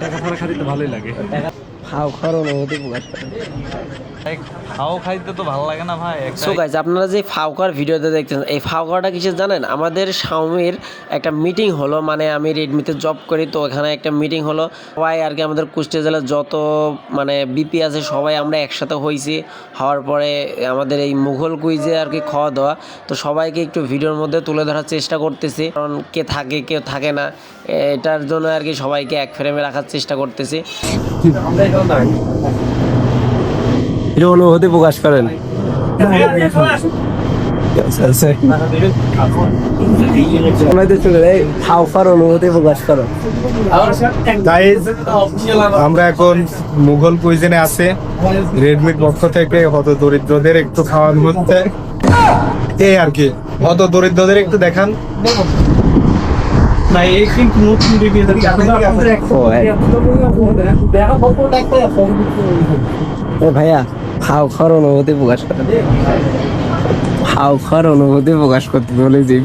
টাকা ছাড়া খাইতে ভালোই লাগে। ফাও খাওয়ার অনুভূতি প্রকাশ করেন। ফাও খাইতে তো ভালো লাগে না ভাই। সো গাইস, আপনারা যে ফাও খাওয়ার ভিডিওতে দেখতেছেন, এই ফাও খাওয়াটা কিসের জানেন? আমাদের শাওমির একটা মিটিং হলো, মানে আমি রেডমিতে জব করি, তো এখানে একটা মিটিং হলো। সবাই আর কি আমাদের কুষ্টিয়া জেলার যত মানে বিপি আছে সবাই আমরা একসাথে হয়েছি। হওয়ার পরে আমাদের এই মুঘল কুইজে আর কি খাওয়া দাওয়া, তো সবাইকে একটু ভিডিওর মধ্যে তুলে ধরার চেষ্টা করতেছি, কারণ কে থাকে কেউ থাকে না, এটার জন্য আর কি সবাইকে এক ফ্রেমে রাখার চেষ্টা করতেছি। অনুভূতি প্রকাশ করেন। অনুভূতি প্রকাশ করো। আমরা এখন মুঘল কুইজিনে আছে, রেডমির পক্ষ থেকে হত দরিদ্রদের একটু খাওয়ানো হচ্ছে, এই আর কি। হত দরিদ্রদের একটু দেখান। ভাইয়া ফাও খাওয়ার অনুভূতি প্রকাশ করেন। ফাও খাওয়ার অনুভূতি প্রকাশ করতে বলে যে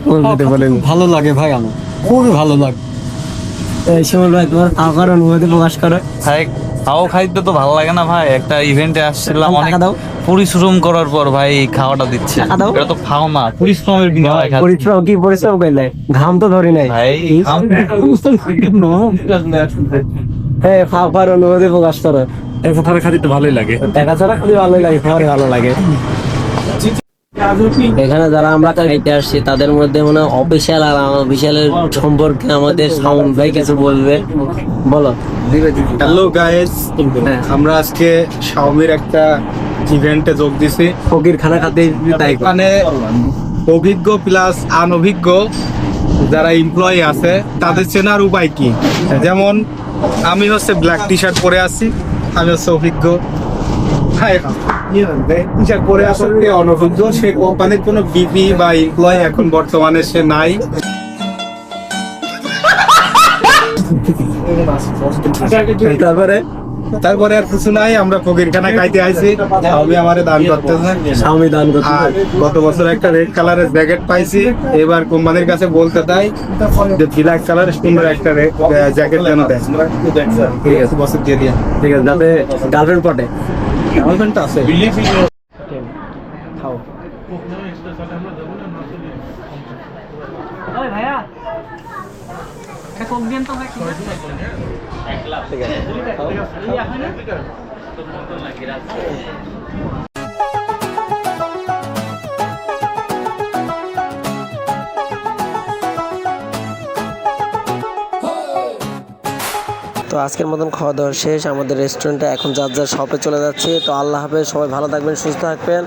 বলেন। ভালো লাগে ভাই, আমার খুবই ভালো লাগে। শিমুল ভাই, তোমার ফাও খাওয়ার অনুভূতি প্রকাশ করো। ভাই ফাও খাইতে তো ভালো লাগে না ভাই। একটা ইভেন্টে আসছিলাম, অনেক টাকা দাও। পরিশ্রম করার পর ভাই খাওয়াটা দিচ্ছে। টাকা দাও। এটা তো ফাও না, পরিশ্রমের বিনিময়ে খাচ্ছি। পরিশ্রম কি পরিশ্রম করলে? ঘাম তো ধরি নাই ভাই হ্যাঁ, ফাও খাওয়ার অনুভূতি প্রকাশ করো। টাকা ছাড়া খাইতে ভালোই লাগে। টাকা ছাড়া খুবই ভালোই লাগে, খাওয়ারে ভালো লাগে। এখানে যারা আমরা খাইতে আসছি তাদের মধ্যে মনে অফিসিয়াল আর অফিসিয়ালের সম্পর্কে আমাদের সাউন্ড ভাই কিছু বলবে, বলো। হ্যালো গাইস, আমরা আজকে শাওমির একটা ইভেন্টে যোগ দিছি। ফকির খানা খাতে তাই এখানে অভিজ্ঞ প্লাস অনভিজ্ঞ যারা এমপ্লয়ি আছে তাদের চেনার উপায় কি? যেমন আমি হচ্ছে ব্ল্যাক টি শার্ট পরে আছি, আমি হচ্ছে অভিজ্ঞ। টি শার্ট পরে আসলে অনভিজ্ঞ, সে কোম্পানির কোনো বিপি বা এমপ্লয়ি এখন বর্তমানে সে নাই। তারপরে আর কিছু নাই, আমরা ফকিরখানা খাইতে আইছি। আমি আমারে দান করতেছে, স্বামী দান করতে। আর গত বছর একটা রেড কালারের জ্যাকেট পাইছি, এবার কোম্পানির কাছে বলতে চাই যে ব্ল্যাক কালারের সুন্দর একটা জ্যাকেট যেন দেয়। ঠিক আছে, বছর দিয়ে দিয়া। ঠিক আছে, যাতে গার্লফ্রেন্ড পটে। গার্লফ্রেন্ডটা আছে। খাও। ভাইয়া কোক দিন তো ভাই। তো আজকের মতন খাওয়া দাওয়া শেষ, আমাদের রেস্টুরেন্টে এখন যার যার শপে চলে যাচ্ছে। তো আল্লাহ হাফেজ, সবাই ভালো থাকবেন, সুস্থ থাকবেন।